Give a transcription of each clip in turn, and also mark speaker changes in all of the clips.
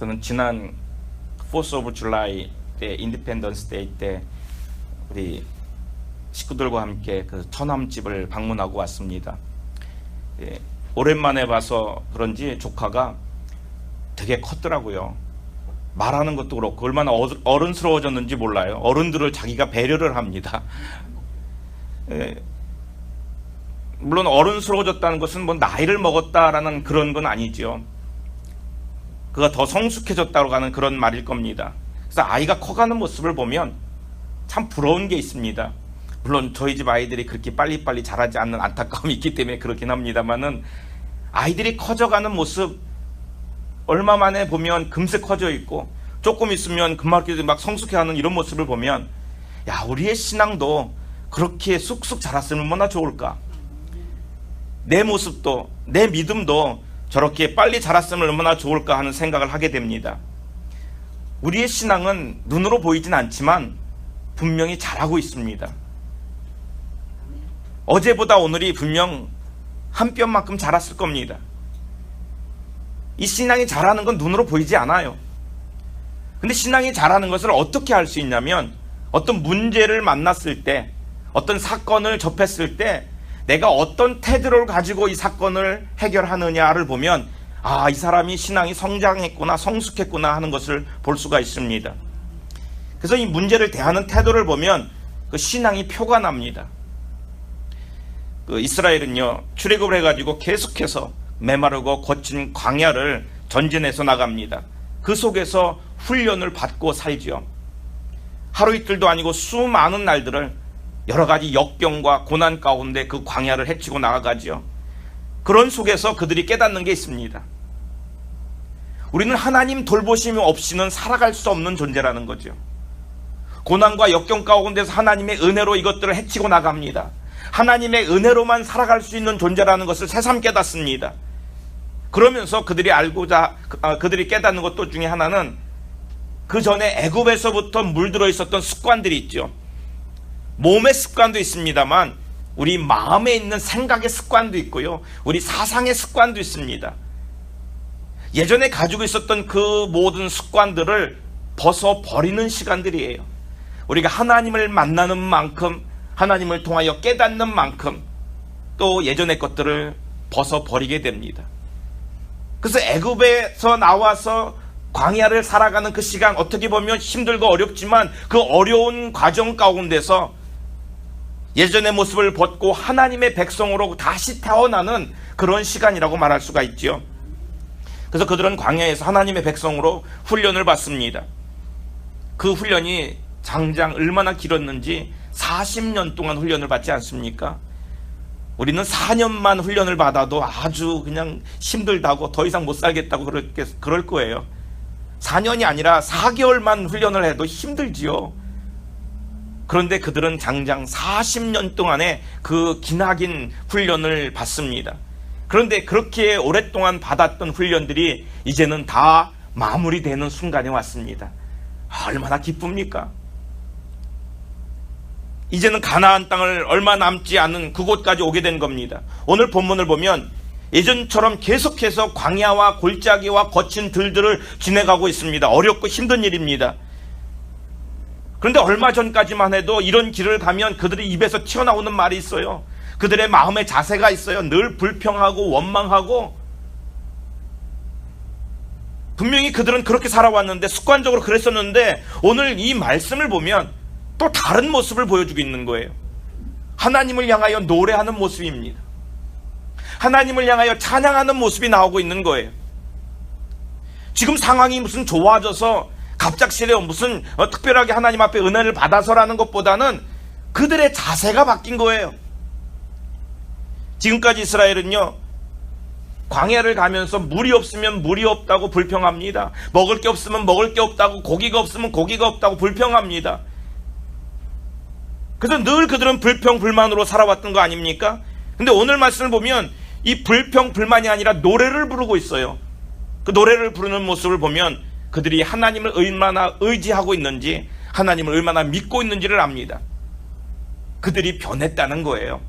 Speaker 1: 저는 지난 4th of July 때 인디펜던스 데이 때 우리 식구들과 함께 그 처남집을 방문하고 왔습니다. 예, 오랜만에 봐서 그런지 조카가 되게 컸더라고요. 말하는 것도 그렇고 얼마나 어른스러워졌는지 몰라요. 어른들을 자기가 배려를 합니다. 예, 물론 어른스러워졌다는 것은 뭐 나이를 먹었다라는 그런 건 아니죠. 그가 더 성숙해졌다고 하는 그런 말일 겁니다. 그래서 아이가 커가는 모습을 보면 참 부러운 게 있습니다. 물론 저희 집 아이들이 그렇게 빨리빨리 자라지 않는 안타까움이 있기 때문에 그렇긴 합니다만은, 아이들이 커져가는 모습 얼마 만에 보면 금세 커져 있고 조금 있으면 금방 막 성숙해하는 이런 모습을 보면, 야, 우리의 신앙도 그렇게 쑥쑥 자랐으면 얼마나 좋을까. 내 모습도 내 믿음도 저렇게 빨리 자랐으면 얼마나 좋을까 하는 생각을 하게 됩니다. 우리의 신앙은 눈으로 보이진 않지만 분명히 자라고 있습니다. 어제보다 오늘이 분명 한 뼘만큼 자랐을 겁니다. 이 신앙이 자라는 건 눈으로 보이지 않아요. 근데 신앙이 자라는 것을 어떻게 알 수 있냐면, 어떤 문제를 만났을 때, 어떤 사건을 접했을 때 내가 어떤 태도를 가지고 이 사건을 해결하느냐를 보면, 아, 이 사람이 신앙이 성장했구나, 성숙했구나 하는 것을 볼 수가 있습니다. 그래서 이 문제를 대하는 태도를 보면 그 신앙이 표가 납니다. 그 이스라엘은요, 출애굽을 해가지고 계속해서 메마르고 거친 광야를 전진해서 나갑니다. 그 속에서 훈련을 받고 살죠. 하루 이틀도 아니고 수많은 날들을 여러 가지 역병과 고난 가운데 그 광야를 헤치고 나아가죠. 그런 속에서 그들이 깨닫는 게 있습니다. 우리는 하나님 돌보심이 없이는 살아갈 수 없는 존재라는 거죠. 고난과 역경 가운데서 하나님의 은혜로 이것들을 헤치고 나갑니다. 하나님의 은혜로만 살아갈 수 있는 존재라는 것을 새삼 깨닫습니다. 그러면서 그들이 깨닫는 것 중에 하나는, 그 전에 애굽에서부터 물들어 있었던 습관들이 있죠. 몸의 습관도 있습니다만 우리 마음에 있는 생각의 습관도 있고요, 우리 사상의 습관도 있습니다. 예전에 가지고 있었던 그 모든 습관들을 벗어버리는 시간들이에요. 우리가 하나님을 만나는 만큼, 하나님을 통하여 깨닫는 만큼 또 예전의 것들을 벗어버리게 됩니다. 그래서 애굽에서 나와서 광야를 살아가는 그 시간, 어떻게 보면 힘들고 어렵지만 그 어려운 과정 가운데서 예전의 모습을 벗고 하나님의 백성으로 다시 태어나는 그런 시간이라고 말할 수가 있죠. 그래서 그들은 광야에서 하나님의 백성으로 훈련을 받습니다. 그 훈련이 장장 얼마나 길었는지 40년 동안 훈련을 받지 않습니까? 우리는 4년만 훈련을 받아도 아주 그냥 힘들다고 더 이상 못 살겠다고 그럴 거예요. 4년이 아니라 4개월만 훈련을 해도 힘들지요. 그런데 그들은 장장 40년 동안의 그 기나긴 훈련을 받습니다. 그런데 그렇게 오랫동안 받았던 훈련들이 이제는 다 마무리되는 순간에 왔습니다. 얼마나 기쁩니까? 이제는 가나안 땅을 얼마 남지 않은 그곳까지 오게 된 겁니다. 오늘 본문을 보면 예전처럼 계속해서 광야와 골짜기와 거친 들들을 지나가고 있습니다. 어렵고 힘든 일입니다. 그런데 얼마 전까지만 해도 이런 길을 가면 그들의 입에서 튀어나오는 말이 있어요. 그들의 마음의 자세가 있어요. 늘 불평하고 원망하고. 분명히 그들은 그렇게 살아왔는데, 습관적으로 그랬었는데, 오늘 이 말씀을 보면 또 다른 모습을 보여주고 있는 거예요. 하나님을 향하여 노래하는 모습입니다. 하나님을 향하여 찬양하는 모습이 나오고 있는 거예요. 지금 상황이 무슨 좋아져서 갑작스레 무슨 특별하게 하나님 앞에 은혜를 받아서라는 것보다는 그들의 자세가 바뀐 거예요. 지금까지 이스라엘은요, 광야를 가면서 물이 없으면 물이 없다고 불평합니다. 먹을 게 없으면 먹을 게 없다고, 고기가 없으면 고기가 없다고 불평합니다. 그래서 늘 그들은 불평 불만으로 살아왔던 거 아닙니까? 근데 오늘 말씀을 보면 이 불평 불만이 아니라 노래를 부르고 있어요. 그 노래를 부르는 모습을 보면 그들이 하나님을 얼마나 의지하고 있는지, 하나님을 얼마나 믿고 있는지를 압니다. 그들이 변했다는 거예요.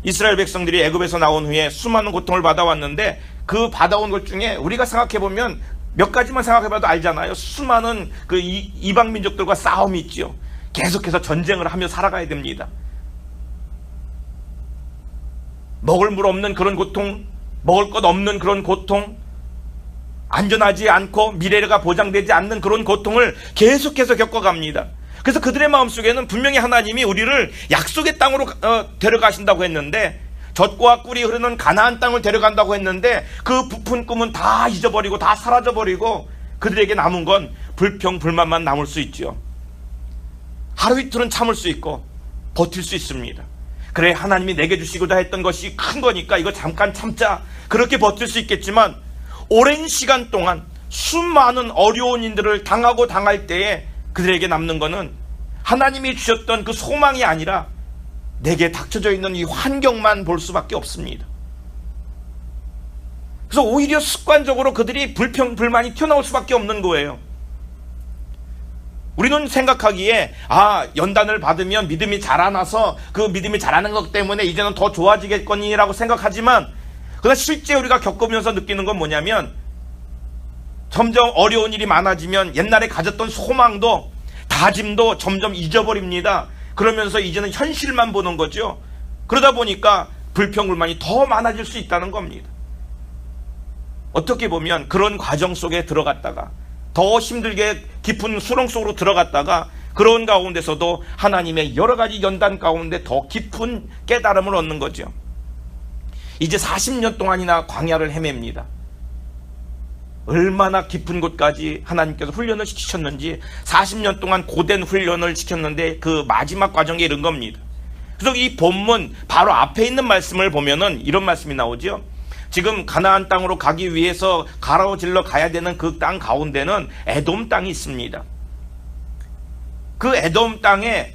Speaker 1: 이스라엘 백성들이 애굽에서 나온 후에 수많은 고통을 받아왔는데 그 받아온 것 중에 우리가 생각해보면 몇 가지만 생각해봐도 알잖아요. 수많은 그 이방 민족들과 싸움이 있지요. 계속해서 전쟁을 하며 살아가야 됩니다. 먹을 물 없는 그런 고통, 먹을 것 없는 그런 고통, 안전하지 않고 미래가 보장되지 않는 그런 고통을 계속해서 겪어갑니다. 그래서 그들의 마음속에는 분명히 하나님이 우리를 약속의 땅으로 데려가신다고 했는데, 젖과 꿀이 흐르는 가나안 땅을 데려간다고 했는데, 그 부푼 꿈은 다 잊어버리고 다 사라져버리고 그들에게 남은 건 불평불만만 남을 수 있죠. 하루 이틀은 참을 수 있고 버틸 수 있습니다. 그래, 하나님이 내게 주시고자 했던 것이 큰 거니까 이거 잠깐 참자, 그렇게 버틸 수 있겠지만, 오랜 시간 동안 수많은 어려운 일들을 당하고 당할 때에 그들에게 남는 것은 하나님이 주셨던 그 소망이 아니라 내게 닥쳐져 있는 이 환경만 볼 수밖에 없습니다. 그래서 오히려 습관적으로 그들이 불평불만이 튀어나올 수밖에 없는 거예요. 우리는 생각하기에 연단을 받으면 믿음이 자라나서 그 믿음이 자라는 것 때문에 이제는 더 좋아지겠거니라고 생각하지만, 그러나 실제 우리가 겪으면서 느끼는 건 뭐냐면, 점점 어려운 일이 많아지면 옛날에 가졌던 소망도 다짐도 점점 잊어버립니다. 그러면서 이제는 현실만 보는 거죠. 그러다 보니까 불평불만이 더 많아질 수 있다는 겁니다. 어떻게 보면 그런 과정 속에 들어갔다가 더 힘들게 깊은 수렁 속으로 들어갔다가 그런 가운데서도 하나님의 여러 가지 연단 가운데 더 깊은 깨달음을 얻는 거죠. 이제 40년 동안이나 광야를 헤맵니다. 얼마나 깊은 곳까지 하나님께서 훈련을 시키셨는지 40년 동안 고된 훈련을 시켰는데 그 마지막 과정에 이른 겁니다. 그래서 이 본문 바로 앞에 있는 말씀을 보면은 이런 말씀이 나오죠. 지금 가나안 땅으로 가기 위해서 가로질러 가야 되는 그 땅 가운데는 에돔 땅이 있습니다. 그 에돔 땅에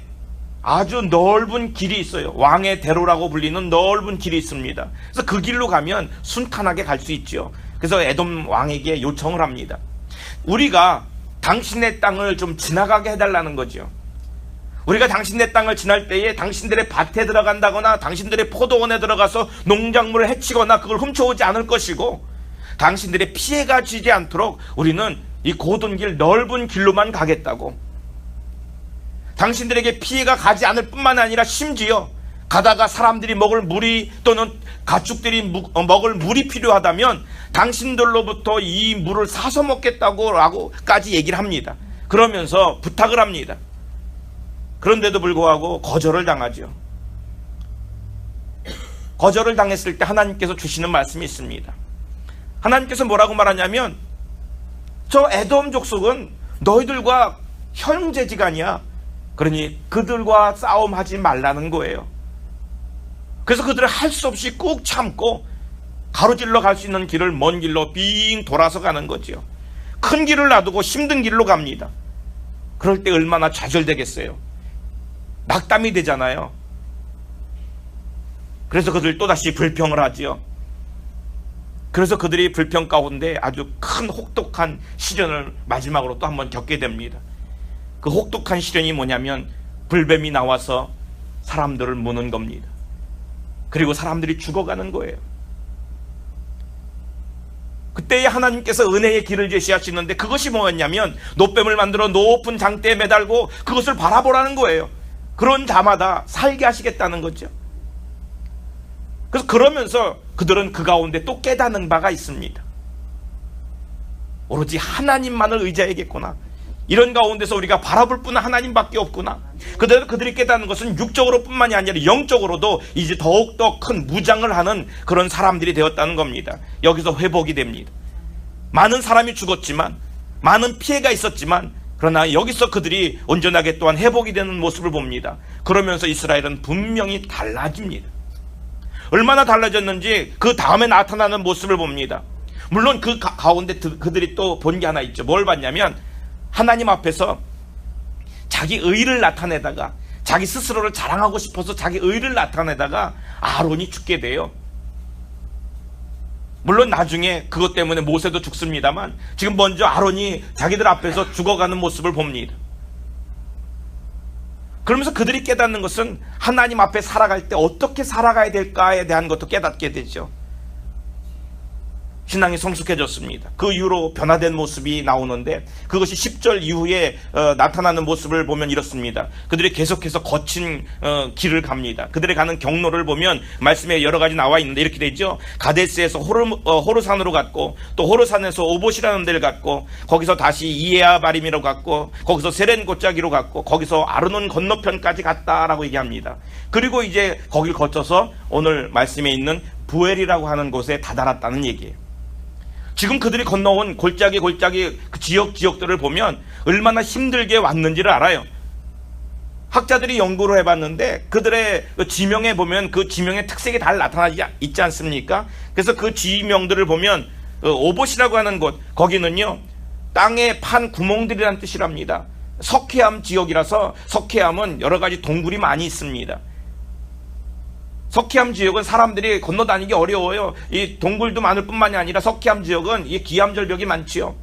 Speaker 1: 아주 넓은 길이 있어요. 왕의 대로라고 불리는 넓은 길이 있습니다. 그래서 그 길로 가면 순탄하게 갈 수 있죠. 그래서 에돔 왕에게 요청을 합니다. 우리가 당신의 땅을 좀 지나가게 해달라는 거죠. 우리가 당신의 땅을 지날 때에 당신들의 밭에 들어간다거나 당신들의 포도원에 들어가서 농작물을 해치거나 그걸 훔쳐오지 않을 것이고, 당신들의 피해가 지지 않도록 우리는 이 고든 길, 넓은 길로만 가겠다고. 당신들에게 피해가 가지 않을 뿐만 아니라 심지어 가다가 사람들이 먹을 물이 또는 가축들이 먹을 물이 필요하다면 당신들로부터 이 물을 사서 먹겠다고까지 얘기를 합니다. 그러면서 부탁을 합니다. 그런데도 불구하고 거절을 당하죠. 거절을 당했을 때 하나님께서 주시는 말씀이 있습니다. 하나님께서 뭐라고 말하냐면, 저 에돔 족속은 너희들과 형제지간이야. 그러니 그들과 싸움하지 말라는 거예요. 그래서 그들은 할 수 없이 꾹 참고 가로질러 갈 수 있는 길을 먼 길로 빙 돌아서 가는 거죠. 큰 길을 놔두고 힘든 길로 갑니다. 그럴 때 얼마나 좌절되겠어요. 낙담이 되잖아요. 그래서 그들이 또다시 불평을 하지요. 그래서 그들이 불평 가운데 아주 큰 혹독한 시련을 마지막으로 또 한번 겪게 됩니다. 그 혹독한 시련이 뭐냐면 불뱀이 나와서 사람들을 무는 겁니다. 그리고 사람들이 죽어가는 거예요. 그때에 하나님께서 은혜의 길을 제시하시는데, 그것이 뭐였냐면 놋뱀을 만들어 높은 장대에 매달고 그것을 바라보라는 거예요. 그런 자마다 살게 하시겠다는 거죠. 그래서 그러면서 그들은 그 가운데 또 깨닫는 바가 있습니다. 오로지 하나님만을 의지해야겠구나. 이런 가운데서 우리가 바라볼 분은 하나님밖에 없구나. 그들이 깨닫는 것은 육적으로 뿐만이 아니라 영적으로도 이제 더욱더 큰 무장을 하는 그런 사람들이 되었다는 겁니다. 여기서 회복이 됩니다. 많은 사람이 죽었지만, 많은 피해가 있었지만, 그러나 여기서 그들이 온전하게 또한 회복이 되는 모습을 봅니다. 그러면서 이스라엘은 분명히 달라집니다. 얼마나 달라졌는지 그 다음에 나타나는 모습을 봅니다. 물론 그 가운데 그들이 또 본 게 하나 있죠. 뭘 봤냐면, 하나님 앞에서 자기 의를 나타내다가, 자기 스스로를 자랑하고 싶어서 자기 의를 나타내다가 아론이 죽게 돼요. 물론 나중에 그것 때문에 모세도 죽습니다만, 지금 먼저 아론이 자기들 앞에서 죽어가는 모습을 봅니다. 그러면서 그들이 깨닫는 것은 하나님 앞에 살아갈 때 어떻게 살아가야 될까에 대한 것도 깨닫게 되죠. 신앙이 성숙해졌습니다. 그 이후로 변화된 모습이 나오는데 그것이 10절 이후에 나타나는 모습을 보면 이렇습니다. 그들이 계속해서 거친 길을 갑니다. 그들이 가는 경로를 보면 말씀에 여러 가지 나와 있는데 이렇게 되죠. 가데스에서 호르산으로 갔고, 또 호르산에서 오봇이라는 데를 갔고, 거기서 다시 이에아바림이로 갔고, 거기서 세렌 골짜기로 갔고, 거기서 아르논 건너편까지 갔다라고 얘기합니다. 그리고 이제 거길 거쳐서 오늘 말씀에 있는 부엘이라고 하는 곳에 다다랐다는 얘기예요. 지금 그들이 건너온 골짜기 그 지역들을 보면 얼마나 힘들게 왔는지를 알아요. 학자들이 연구를 해봤는데 그들의 지명에 보면 그 지명의 특색이 잘 나타나지 있지 않습니까? 그래서 그 지명들을 보면 오봇이라고 하는 곳, 거기는요 땅에 판 구멍들이라는 뜻이랍니다. 석회암 지역이라서, 석회암은 여러 가지 동굴이 많이 있습니다. 석회암 지역은 사람들이 건너다니기 어려워요. 이 동굴도 많을 뿐만이 아니라 석회암 지역은 이 기암절벽이 많지요.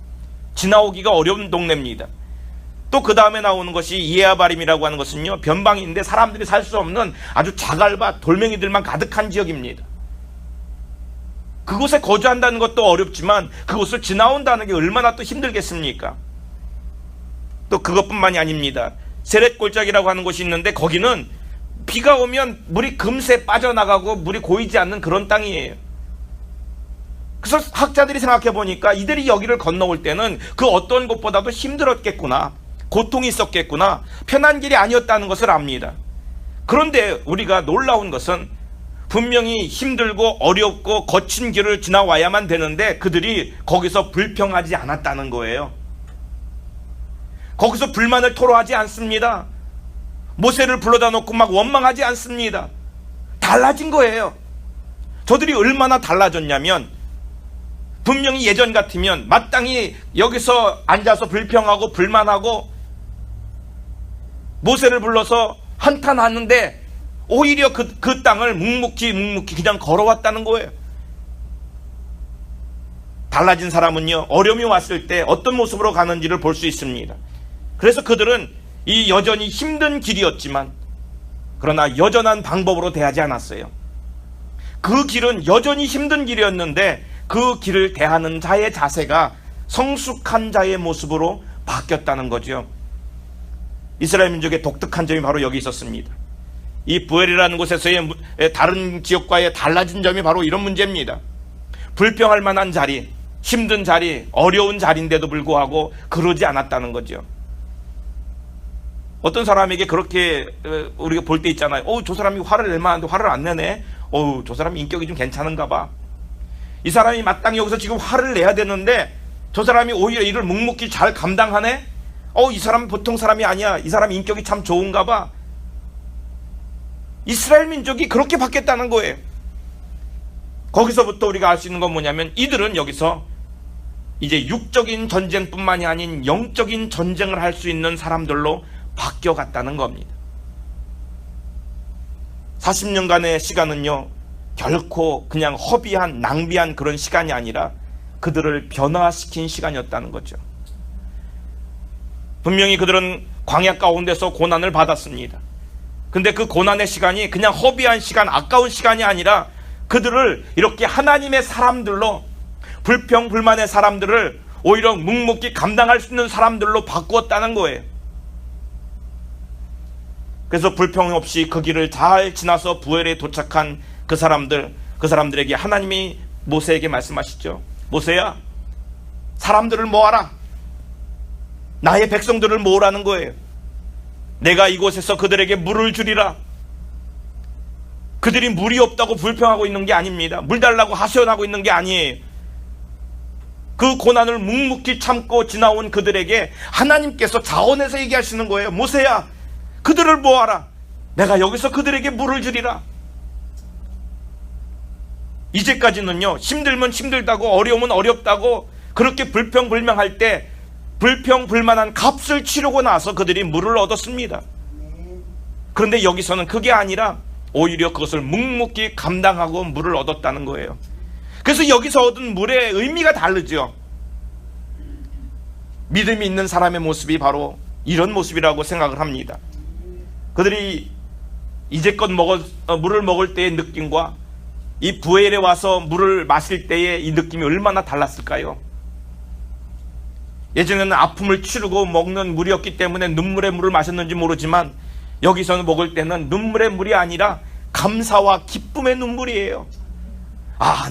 Speaker 1: 지나오기가 어려운 동네입니다. 또 그 다음에 나오는 것이 이에아바림이라고 하는 것은요 변방인데 사람들이 살 수 없는 아주 자갈밭, 돌멩이들만 가득한 지역입니다. 그곳에 거주한다는 것도 어렵지만 그곳을 지나온다는 게 얼마나 또 힘들겠습니까? 또 그것뿐만이 아닙니다. 세렛 골짜기라고 하는 곳이 있는데 거기는 비가 오면 물이 금세 빠져나가고 물이 고이지 않는 그런 땅이에요. 그래서 학자들이 생각해 보니까 이들이 여기를 건너올 때는 그 어떤 곳보다도 힘들었겠구나, 고통이 있었겠구나, 편한 길이 아니었다는 것을 압니다. 그런데 우리가 놀라운 것은 분명히 힘들고 어렵고 거친 길을 지나와야만 되는데 그들이 거기서 불평하지 않았다는 거예요. 거기서 불만을 토로하지 않습니다. 모세를 불러다 놓고 막 원망하지 않습니다. 달라진 거예요. 저들이 얼마나 달라졌냐면 분명히 예전 같으면 마땅히 여기서 앉아서 불평하고 불만하고 모세를 불러서 한탄하는데 오히려 그 땅을 묵묵히 그냥 걸어왔다는 거예요. 달라진 사람은요 어려움이 왔을 때 어떤 모습으로 가는지를 볼 수 있습니다. 그래서 그들은 이 여전히 힘든 길이었지만 그러나 여전한 방법으로 대하지 않았어요. 그 길은 여전히 힘든 길이었는데 그 길을 대하는 자의 자세가 성숙한 자의 모습으로 바뀌었다는 거죠. 이스라엘 민족의 독특한 점이 바로 여기 있었습니다. 이 부엘이라는 곳에서의 다른 지역과의 달라진 점이 바로 이런 문제입니다. 불평할 만한 자리, 힘든 자리, 어려운 자리인데도 불구하고 그러지 않았다는 거죠. 어떤 사람에게 그렇게 우리가 볼 때 있잖아요. 저 사람이 화를 낼 만한데 화를 안 내네. 저 사람 인격이 좀 괜찮은가 봐. 이 사람이 마땅히 여기서 지금 화를 내야 되는데 저 사람이 오히려 이를 묵묵히 잘 감당하네. 이 사람은 보통 사람이 아니야. 이 사람 인격이 참 좋은가 봐. 이스라엘 민족이 그렇게 바뀌었다는 거예요. 거기서부터 우리가 알 수 있는 건 뭐냐면 이들은 여기서 이제 육적인 전쟁뿐만이 아닌 영적인 전쟁을 할 수 있는 사람들로 바뀌어갔다는 겁니다. 40년간의 시간은요 결코 그냥 허비한, 낭비한 그런 시간이 아니라 그들을 변화시킨 시간이었다는 거죠. 분명히 그들은 광야 가운데서 고난을 받았습니다. 근데 그 고난의 시간이 그냥 허비한 시간, 아까운 시간이 아니라 그들을 이렇게 하나님의 사람들로, 불평 불만의 사람들을 오히려 묵묵히 감당할 수 있는 사람들로 바꾸었다는 거예요. 그래서 불평 없이 그 길을 잘 지나서 부엘에 도착한 그 사람들에게 하나님이 모세에게 말씀하시죠. 모세야, 사람들을 모아라. 나의 백성들을 모으라는 거예요. 내가 이곳에서 그들에게 물을 주리라. 그들이 물이 없다고 불평하고 있는 게 아닙니다. 물 달라고 하소연하고 있는 게 아니에요. 그 고난을 묵묵히 참고 지나온 그들에게 하나님께서 자원해서 얘기하시는 거예요. 모세야, 그들을 모아라. 내가 여기서 그들에게 물을 주리라. 이제까지는요 힘들면 힘들다고, 어려우면 어렵다고 그렇게 불평불명할 때 불평불만한 값을 치르고 나서 그들이 물을 얻었습니다. 그런데 여기서는 그게 아니라 오히려 그것을 묵묵히 감당하고 물을 얻었다는 거예요. 그래서 여기서 얻은 물의 의미가 다르죠. 믿음이 있는 사람의 모습이 바로 이런 모습이라고 생각을 합니다. 그들이 이제껏 물을 먹을 때의 느낌과 이 부엘에 와서 물을 마실 때의 이 느낌이 얼마나 달랐을까요? 예전에는 아픔을 치르고 먹는 물이었기 때문에 눈물의 물을 마셨는지 모르지만 여기서는 먹을 때는 눈물의 물이 아니라 감사와 기쁨의 눈물이에요.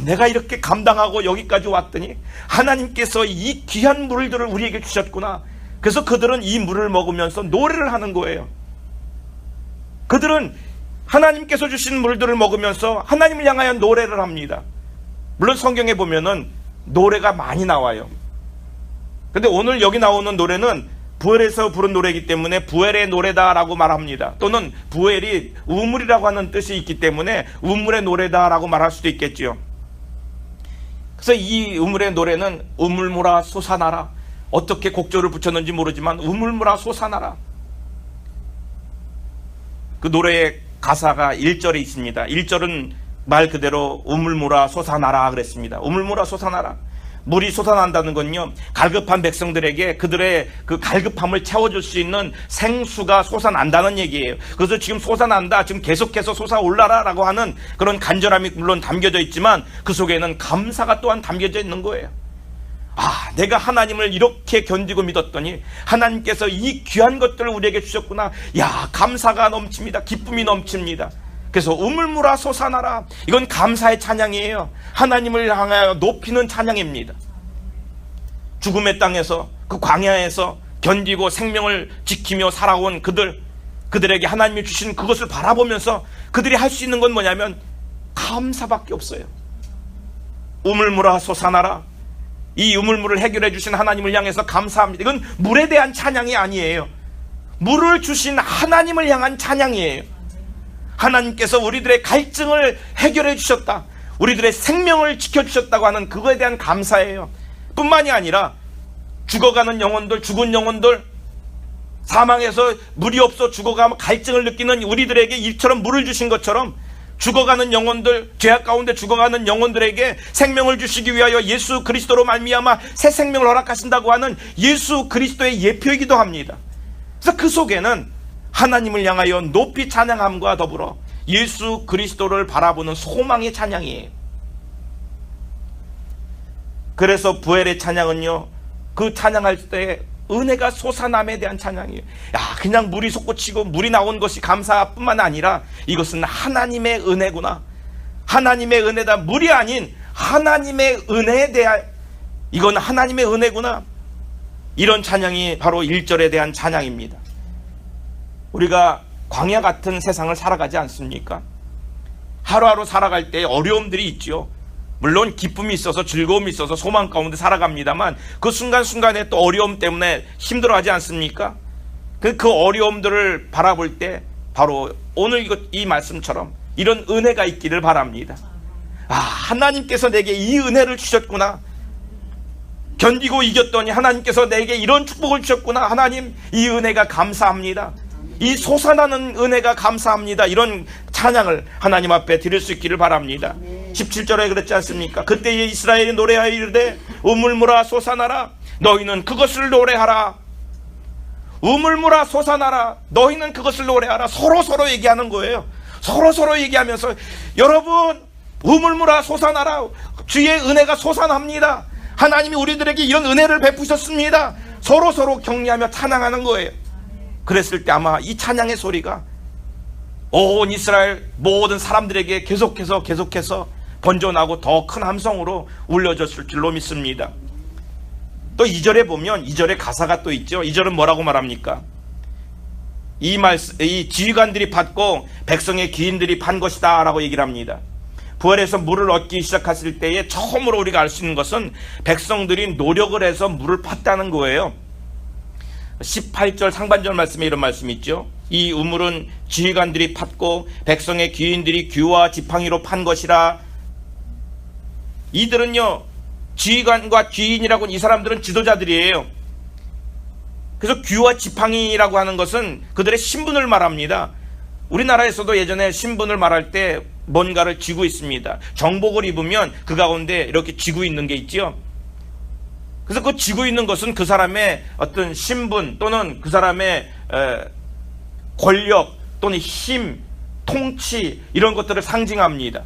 Speaker 1: 내가 이렇게 감당하고 여기까지 왔더니 하나님께서 이 귀한 물들을 우리에게 주셨구나. 그래서 그들은 이 물을 먹으면서 노래를 하는 거예요. 그들은 하나님께서 주신 물들을 먹으면서 하나님을 향하여 노래를 합니다. 물론 성경에 보면은 노래가 많이 나와요. 근데 오늘 여기 나오는 노래는 부엘에서 부른 노래이기 때문에 부엘의 노래다라고 말합니다. 또는 부엘이 우물이라고 하는 뜻이 있기 때문에 우물의 노래다라고 말할 수도 있겠지요. 그래서 이 우물의 노래는 우물물아 솟아나라. 어떻게 곡조를 붙였는지 모르지만 우물물아 솟아나라. 그 노래의 가사가 1절에 있습니다. 1절은 말 그대로 우물물아 솟아나라 그랬습니다. 우물물아 솟아나라. 물이 솟아난다는 건요, 갈급한 백성들에게 그들의 그 갈급함을 채워줄 수 있는 생수가 솟아난다는 얘기예요. 그래서 지금 솟아난다, 지금 계속해서 솟아올라라 라고 하는 그런 간절함이 물론 담겨져 있지만 그 속에는 감사가 또한 담겨져 있는 거예요. 내가 하나님을 이렇게 견디고 믿었더니 하나님께서 이 귀한 것들을 우리에게 주셨구나. 감사가 넘칩니다. 기쁨이 넘칩니다. 그래서 우물물아 솟아나라. 이건 감사의 찬양이에요. 하나님을 향하여 높이는 찬양입니다. 죽음의 땅에서, 그 광야에서 견디고 생명을 지키며 살아온 그들에게 하나님이 주신 그것을 바라보면서 그들이 할 수 있는 건 뭐냐면 감사밖에 없어요. 우물물아 솟아나라. 이 우물물을 해결해 주신 하나님을 향해서 감사합니다. 이건 물에 대한 찬양이 아니에요. 물을 주신 하나님을 향한 찬양이에요. 하나님께서 우리들의 갈증을 해결해 주셨다, 우리들의 생명을 지켜주셨다고 하는 그거에 대한 감사예요. 뿐만이 아니라 죽어가는 영혼들, 죽은 영혼들, 사망해서 물이 없어 죽어가면 갈증을 느끼는 우리들에게 이처럼 물을 주신 것처럼 죽어가는 영혼들, 죄악 가운데 죽어가는 영혼들에게 생명을 주시기 위하여 예수 그리스도로 말미암아 새 생명을 허락하신다고 하는 예수 그리스도의 예표이기도 합니다. 그래서 그 속에는 하나님을 향하여 높이 찬양함과 더불어 예수 그리스도를 바라보는 소망의 찬양이에요. 그래서 부엘의 찬양은요, 그 찬양할 때 은혜가 솟아남에 대한 찬양이에요. 그냥 물이 솟구치고 물이 나온 것이 감사뿐만 아니라 이것은 하나님의 은혜구나. 하나님의 은혜다. 물이 아닌 하나님의 은혜에 대한, 이건 하나님의 은혜구나. 이런 찬양이 바로 1절에 대한 찬양입니다. 우리가 광야 같은 세상을 살아가지 않습니까? 하루하루 살아갈 때 어려움들이 있죠. 물론 기쁨이 있어서 즐거움이 있어서 소망 가운데 살아갑니다만 그 순간순간에 또 어려움 때문에 힘들어하지 않습니까? 그 어려움들을 바라볼 때 바로 오늘 이 말씀처럼 이런 은혜가 있기를 바랍니다. 하나님께서 내게 이 은혜를 주셨구나. 견디고 이겼더니 하나님께서 내게 이런 축복을 주셨구나. 하나님, 이 은혜가 감사합니다. 이 솟아나는 은혜가 감사합니다. 이런 찬양을 하나님 앞에 드릴 수 있기를 바랍니다. 17절에 그랬지 않습니까? 그때에 이스라엘이 노래하여 이르되 우물물아 솟아나라. 너희는 그것을 노래하라. 우물물아 솟아나라. 너희는 그것을 노래하라. 서로 얘기하는 거예요. 서로 얘기하면서 여러분, 우물물아 솟아나라. 주의 은혜가 솟아납니다. 하나님이 우리들에게 이런 은혜를 베푸셨습니다. 서로 격려하며 찬양하는 거예요. 그랬을 때 아마 이 찬양의 소리가 온 이스라엘 모든 사람들에게 계속해서 번져나고 더 큰 함성으로 울려졌을 줄로 믿습니다. 또 2절에 보면 2절에 가사가 또 있죠. 2절은 뭐라고 말합니까? 이 지휘관들이 팠고 백성의 귀인들이 판 것이다 라고 얘기를 합니다. 부엘에서 물을 얻기 시작했을 때에 처음으로 우리가 알 수 있는 것은 백성들이 노력을 해서 물을 팠다는 거예요. 18절 상반절 말씀에 이런 말씀이 있죠. 이 우물은 지휘관들이 팠고 백성의 귀인들이 규와 지팡이로 판 것이라. 이들은요, 지휘관과 귀인이라고 이 사람들은 지도자들이에요. 그래서 규와 지팡이라고 하는 것은 그들의 신분을 말합니다. 우리나라에서도 예전에 신분을 말할 때 뭔가를 쥐고 있습니다. 정복을 입으면 그 가운데 이렇게 쥐고 있는 게 있죠. 그래서 그 쥐고 있는 것은 그 사람의 어떤 신분 또는 그 사람의 권력 또는 힘, 통치 이런 것들을 상징합니다.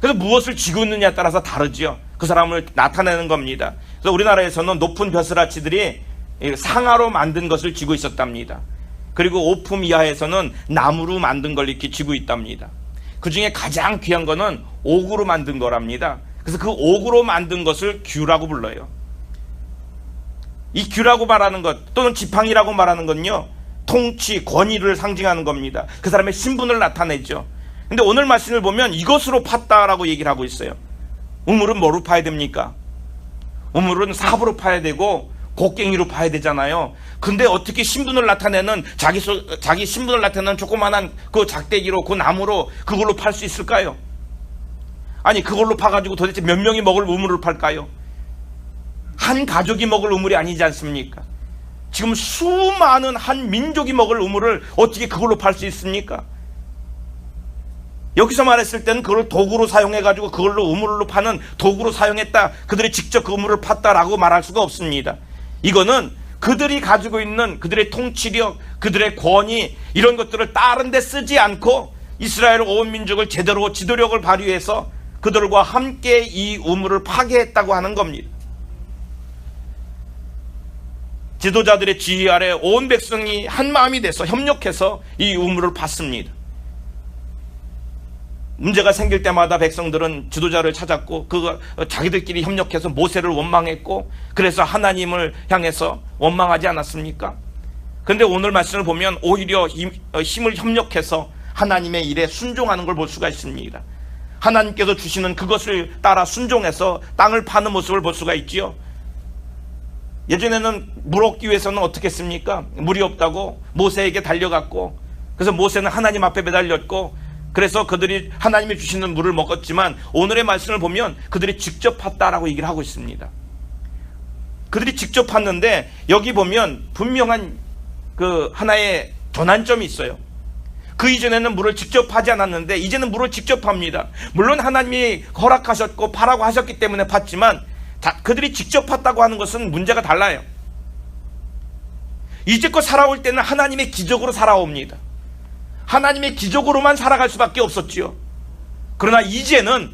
Speaker 1: 그래서 무엇을 쥐고 있느냐에 따라서 다르지요. 그 사람을 나타내는 겁니다. 그래서 우리나라에서는 높은 벼슬아치들이 상아로 만든 것을 쥐고 있었답니다. 그리고 오품 이하에서는 나무로 만든 걸 이렇게 쥐고 있답니다. 그 중에 가장 귀한 거는 옥으로 만든 거랍니다. 그래서 그 옥으로 만든 것을 규라고 불러요. 이 규라고 말하는 것 또는 지팡이라고 말하는 건요, 통치, 권위를 상징하는 겁니다. 그 사람의 신분을 나타내죠. 근데 오늘 말씀을 보면 이것으로 팠다라고 얘기를 하고 있어요. 우물은 뭐로 파야 됩니까? 우물은 삽으로 파야 되고 곡괭이로 파야 되잖아요. 근데 어떻게 신분을 나타내는 자기 신분을 나타내는 조그만한 그 작대기로, 그 나무로 그걸로 팔 수 있을까요? 아니, 그걸로 파가지고 도대체 몇 명이 먹을 우물을 팔까요? 한 가족이 먹을 우물이 아니지 않습니까? 지금 수많은 한 민족이 먹을 우물을 어떻게 그걸로 팔 수 있습니까? 여기서 말했을 때는 그걸 도구로 사용해가지고 그걸로 우물로 파는 도구로 사용했다, 그들이 직접 그 우물을 팠다라고 말할 수가 없습니다. 이거는 그들이 가지고 있는 그들의 통치력, 그들의 권위, 이런 것들을 다른 데 쓰지 않고 이스라엘 온 민족을 제대로 지도력을 발휘해서 그들과 함께 이 우물을 파괴했다고 하는 겁니다. 지도자들의 지휘 아래 온 백성이 한 마음이 돼서 협력해서 이 우물을 팠습니다. 문제가 생길 때마다 백성들은 지도자를 찾았고 자기들끼리 협력해서 모세를 원망했고, 그래서 하나님을 향해서 원망하지 않았습니까? 그런데 오늘 말씀을 보면 오히려 힘을 협력해서 하나님의 일에 순종하는 걸 볼 수가 있습니다. 하나님께서 주시는 그것을 따라 순종해서 땅을 파는 모습을 볼 수가 있지요. 예전에는 물 얻기 위해서는 어떻게 했습니까? 물이 없다고 모세에게 달려갔고, 그래서 모세는 하나님 앞에 매달렸고, 그래서 그들이 하나님이 주시는 물을 먹었지만 오늘의 말씀을 보면 그들이 직접 팠다라고 얘기를 하고 있습니다. 그들이 직접 팠는데 여기 보면 분명한 그 하나의 전환점이 있어요. 그 이전에는 물을 직접 파지 않았는데 이제는 물을 직접 팝니다. 물론 하나님이 허락하셨고 파라고 하셨기 때문에 팠지만 그들이 직접 팠다고 하는 것은 문제가 달라요. 이제껏 살아올 때는 하나님의 기적으로 살아옵니다. 하나님의 기적으로만 살아갈 수밖에 없었지요. 그러나 이제는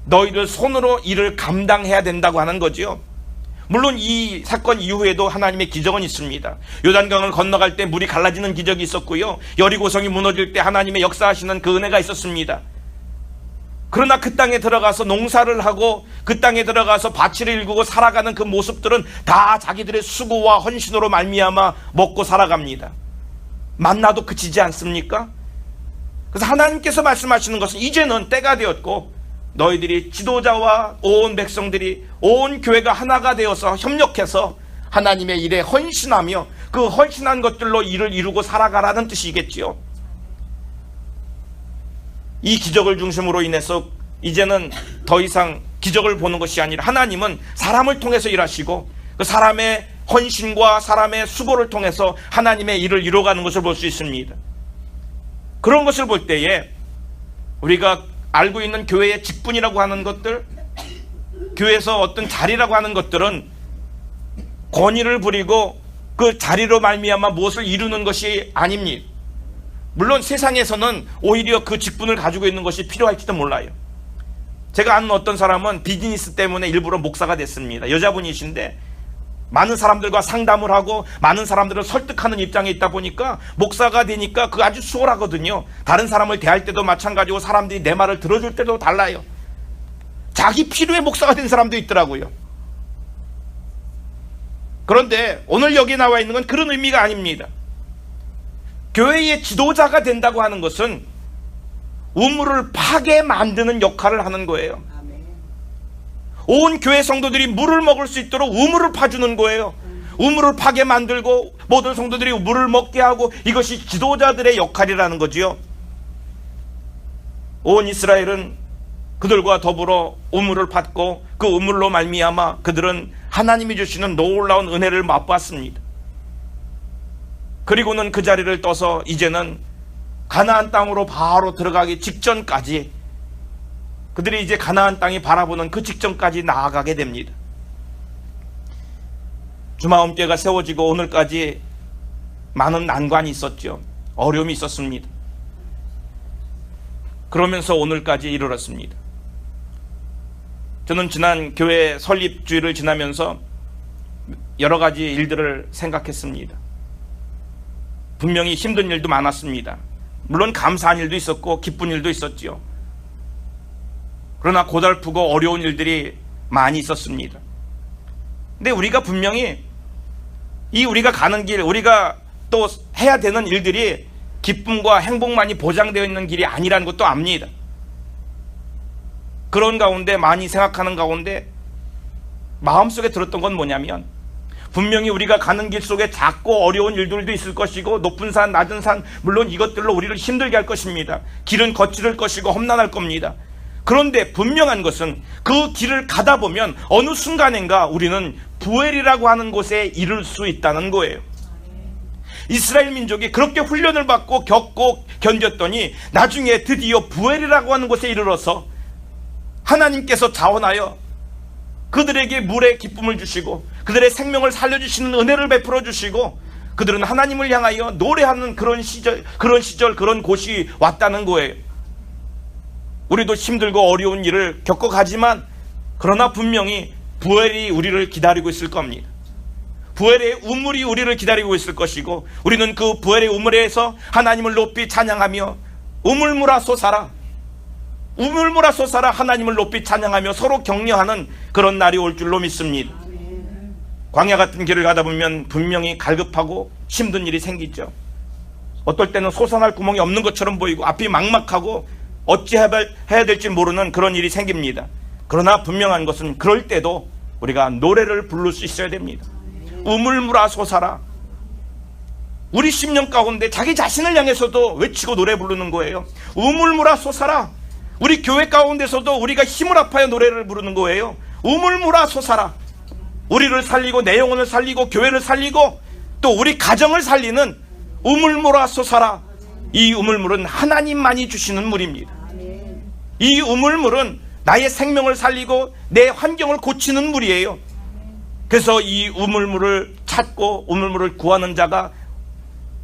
Speaker 1: 너희들 손으로 일을 감당해야 된다고 하는 거지요. 물론 이 사건 이후에도 하나님의 기적은 있습니다. 요단강을 건너갈 때 물이 갈라지는 기적이 있었고요, 여리고성이 무너질 때 하나님의 역사하시는 그 은혜가 있었습니다. 그러나 그 땅에 들어가서 농사를 하고 그 땅에 들어가서 밭을 일구고 살아가는 그 모습들은 다 자기들의 수고와 헌신으로 말미암아 먹고 살아갑니다. 만나도 그치지 않습니까? 그래서 하나님께서 말씀하시는 것은 이제는 때가 되었고 너희들이 지도자와 온 백성들이 온 교회가 하나가 되어서 협력해서 하나님의 일에 헌신하며 그 헌신한 것들로 일을 이루고 살아가라는 뜻이겠지요. 이 기적을 중심으로 인해서 이제는 더 이상 기적을 보는 것이 아니라 하나님은 사람을 통해서 일하시고 그 사람의 헌신과 사람의 수고를 통해서 하나님의 일을 이루어가는 것을 볼 수 있습니다. 그런 것을 볼 때에 우리가 알고 있는 교회의 직분이라고 하는 것들, 교회에서 어떤 자리라고 하는 것들은 권위를 부리고 그 자리로 말미암아 무엇을 이루는 것이 아닙니다. 물론 세상에서는 오히려 그 직분을 가지고 있는 것이 필요할지도 몰라요. 제가 아는 어떤 사람은 비즈니스 때문에 일부러 목사가 됐습니다. 여자분이신데 많은 사람들과 상담을 하고 많은 사람들을 설득하는 입장에 있다 보니까 목사가 되니까 그 아주 수월하거든요. 다른 사람을 대할 때도 마찬가지고 사람들이 내 말을 들어줄 때도 달라요. 자기 필요에 목사가 된 사람도 있더라고요. 그런데 오늘 여기 나와 있는 건 그런 의미가 아닙니다. 교회의 지도자가 된다고 하는 것은 우물을 파게 만드는 역할을 하는 거예요. 온 교회 성도들이 물을 먹을 수 있도록 우물을 파주는 거예요. 우물을 파게 만들고 모든 성도들이 물을 먹게 하고, 이것이 지도자들의 역할이라는 거지요. 온 이스라엘은 그들과 더불어 우물을 팠고 그 우물로 말미암아 그들은 하나님이 주시는 놀라운 은혜를 맛보았습니다. 그리고는 그 자리를 떠서 이제는 가나안 땅으로 바로 들어가기 직전까지, 그들이 이제 가나안 땅이 바라보는 그 직전까지 나아가게 됩니다. 주마음교회가 세워지고 오늘까지 많은 난관이 있었죠. 어려움이 있었습니다. 그러면서 오늘까지 이르렀습니다. 저는 지난 교회 설립주일을 지나면서 여러 가지 일들을 생각했습니다. 분명히 힘든 일도 많았습니다. 물론 감사한 일도 있었고 기쁜 일도 있었지요. 그러나 고달프고 어려운 일들이 많이 있었습니다. 근데 우리가 분명히 우리가 가는 길, 우리가 또 해야 되는 일들이 기쁨과 행복만이 보장되어 있는 길이 아니라는 것도 압니다. 그런 가운데 많이 생각하는 가운데 마음속에 들었던 건 뭐냐면, 분명히 우리가 가는 길 속에 작고 어려운 일들도 있을 것이고 높은 산 낮은 산, 물론 이것들로 우리를 힘들게 할 것입니다. 길은 거칠을 것이고 험난할 겁니다. 그런데 분명한 것은 그 길을 가다 보면 어느 순간인가 우리는 부엘이라고 하는 곳에 이를 수 있다는 거예요. 이스라엘 민족이 그렇게 훈련을 받고 겪고 견뎠더니 나중에 드디어 부엘이라고 하는 곳에 이르러서 하나님께서 자원하여 그들에게 물의 기쁨을 주시고 그들의 생명을 살려주시는 은혜를 베풀어 주시고 그들은 하나님을 향하여 노래하는 그런 시절, 그런 곳이 왔다는 거예요. 우리도 힘들고 어려운 일을 겪어가지만 그러나 분명히 부엘이 우리를 기다리고 있을 겁니다. 부엘의 우물이 우리를 기다리고 있을 것이고 우리는 그 부엘의 우물에서 하나님을 높이 찬양하며 우물물아 솟아라, 우물물아 솟아라, 하나님을 높이 찬양하며 서로 격려하는 그런 날이 올 줄로 믿습니다. 광야 같은 길을 가다 보면 분명히 갈급하고 힘든 일이 생기죠. 어떨 때는 솟아날 구멍이 없는 것처럼 보이고 앞이 막막하고 어찌 해야 될지 모르는 그런 일이 생깁니다. 그러나 분명한 것은 그럴 때도 우리가 노래를 부를 수 있어야 됩니다. 우물물아 솟아라. 우리 심령 가운데 자기 자신을 향해서도 외치고 노래 부르는 거예요. 우물물아 솟아라. 우리 교회 가운데서도 우리가 힘을 합하여 노래를 부르는 거예요. 우물물아 솟아라. 우리를 살리고 내 영혼을 살리고 교회를 살리고 또 우리 가정을 살리는 우물물아 솟아라. 이 우물물은 하나님만이 주시는 물입니다. 이 우물물은 나의 생명을 살리고 내 환경을 고치는 물이에요. 그래서 이 우물물을 찾고 우물물을 구하는 자가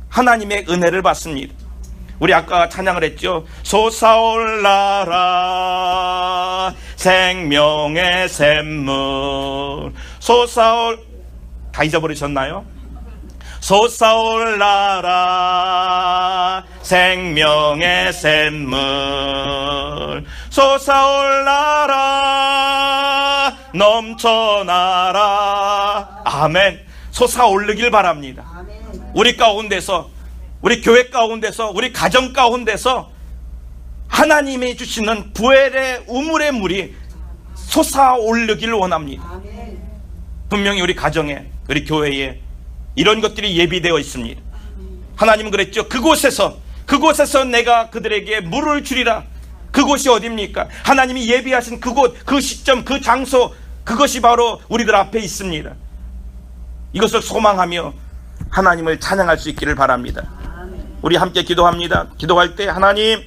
Speaker 1: 하나님의 은혜를 받습니다. 우리 아까 찬양을 했죠. 솟아올라라 생명의 샘물. 다 잊어버리셨나요? 솟아올라라 생명의 샘물. 솟아올라라 넘쳐나라. 아멘. 솟아오르길 바랍니다. 우리 가운데서, 우리 교회 가운데서, 우리 가정 가운데서 하나님이 주시는 부엘의 우물의 물이 솟아오르길 원합니다. 분명히 우리 가정에, 우리 교회에 이런 것들이 예비되어 있습니다. 하나님은 그랬죠. 그곳에서 내가 그들에게 물을 주리라. 그곳이 어디입니까? 하나님이 예비하신 그곳, 그 시점, 그 장소, 그것이 바로 우리들 앞에 있습니다. 이것을 소망하며 하나님을 찬양할 수 있기를 바랍니다. 우리 함께 기도합니다. 기도할 때 하나님,